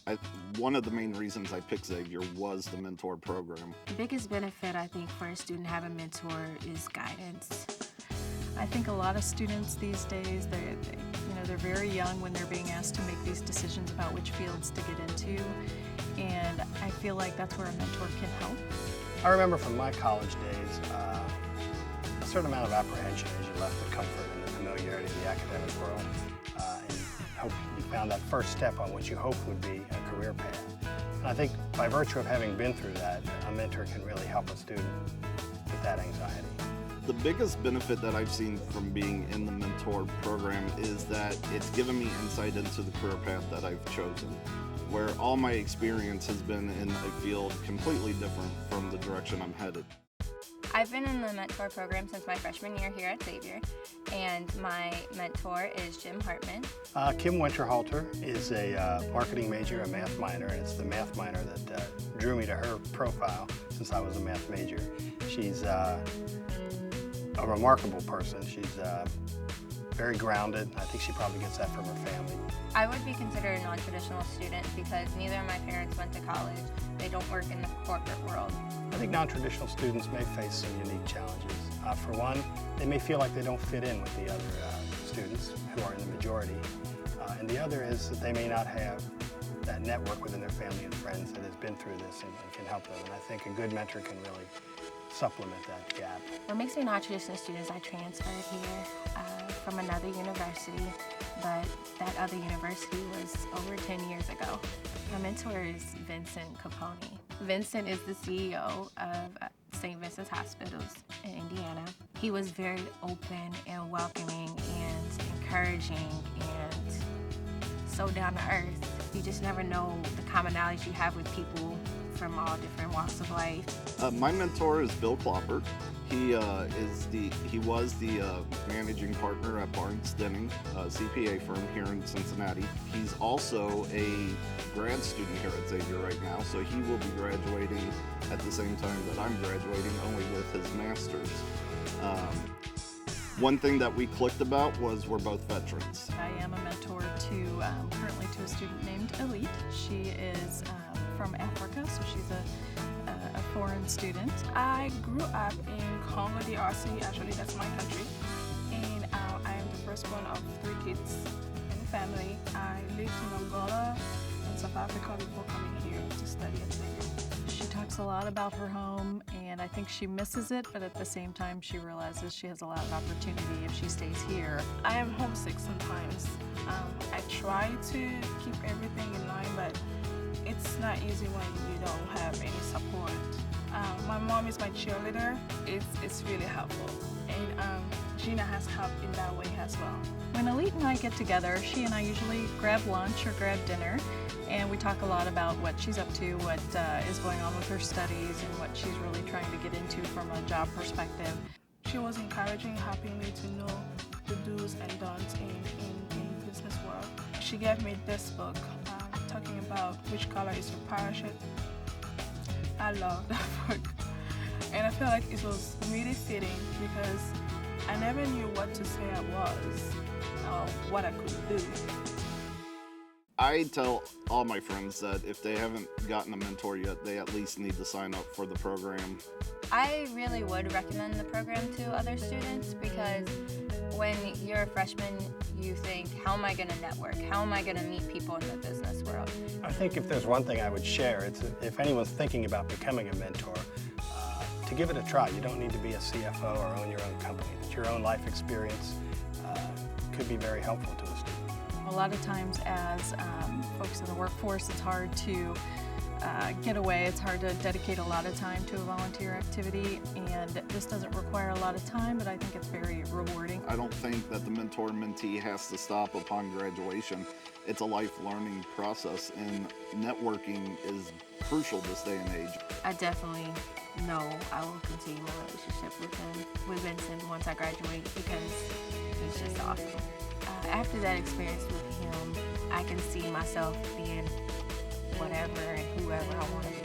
I, one of the main reasons I picked Xavier was the mentor program. The biggest benefit, I think, for a student to have a mentor is guidance. I think a lot of students these days, they're very young when they're being asked to make these decisions about which fields to get into, and I feel like that's where a mentor can help. I remember from my college days a certain amount of apprehension as you left the comfort and the familiarity of the academic world, and hope you found that first step on what you hoped would be a career path. And I think by virtue of having been through that, a mentor can really help a student with that anxiety. The biggest benefit that I've seen from being in the mentor program is that it's given me insight into the career path that I've chosen, where all my experience has been in a field completely different from the direction I'm headed. I've been in the mentor program since my freshman year here at Xavier, and my mentor is Jim Hartman. Kim Winterhalter is a marketing major, a math minor, and it's the math minor that drew me to her profile since I was a math major. She's a remarkable person. She's very grounded. I think she probably gets that from her family. I would be considered a non-traditional student because neither of my parents went to college. They don't work in the corporate world. I think non-traditional students may face some unique challenges. For one, they may feel like they don't fit in with the other students who are in the majority. And the other is that they may not have that network within their family and friends that has been through this and can help them. And I think a good mentor can really supplement that gap. What makes me not traditional students, I transferred here from another university, but that other university was over 10 years ago. My mentor is Vincent Capone. Vincent is the CEO of St. Vincent's Hospitals in Indiana. He was very open and welcoming and encouraging and so down to earth. You just never know the commonalities you have with people from all different walks of life. My mentor is Bill Cloppert. He was the managing partner at Barnes Denning, a CPA firm here in Cincinnati. He's also a grad student here at Xavier right now, so he will be graduating at the same time that I'm graduating, only with his master's. One thing that we clicked about was we're both veterans. I am a mentor currently to a student named Elite. She is from Africa, so she's a foreign student. I grew up in Congo DRC, actually that's my country, and I am the first one of 3 kids in the family. I lived in Angola and South Africa before coming here to study at Xavier. She talks a lot about her home, and I think she misses it, but at the same time she realizes she has a lot of opportunity if she stays here. I am homesick sometimes. I try to keep everything in line, but it's not easy when you don't have any support. My mom is my cheerleader. It's really helpful. And Gina has helped in that way as well. When Elite and I get together, she and I usually grab lunch or grab dinner, and we talk a lot about what she's up to, what is going on with her studies, and what she's really trying to get into from a job perspective. She was encouraging, helping me to know the do's and don'ts in business world. She gave me this book talking about which color is your parachute. I love that book. And I feel like it was really fitting because I never knew what to say I was or what I could do. I tell all my friends that if they haven't gotten a mentor yet, they at least need to sign up for the program. I really would recommend the program to other students because when you're a freshman, you think, how am I going to network? How am I going to meet people in the business world? I think if there's one thing I would share, it's if anyone's thinking about becoming a mentor, to give it a try. You don't need to be a CFO or own your own company. But your own life experience could be very helpful to a student. A lot of times as folks in the workforce, it's hard to get away. It's hard to dedicate a lot of time to a volunteer activity, and this doesn't require a lot of time, but I think it's very rewarding. I don't think that the mentor-mentee has to stop upon graduation. It's a life learning process, and networking is crucial this day and age. I definitely know I will continue my relationship with Vincent once I graduate because he's just awesome. After that experience with him, I can see myself being whatever and whoever I want to be.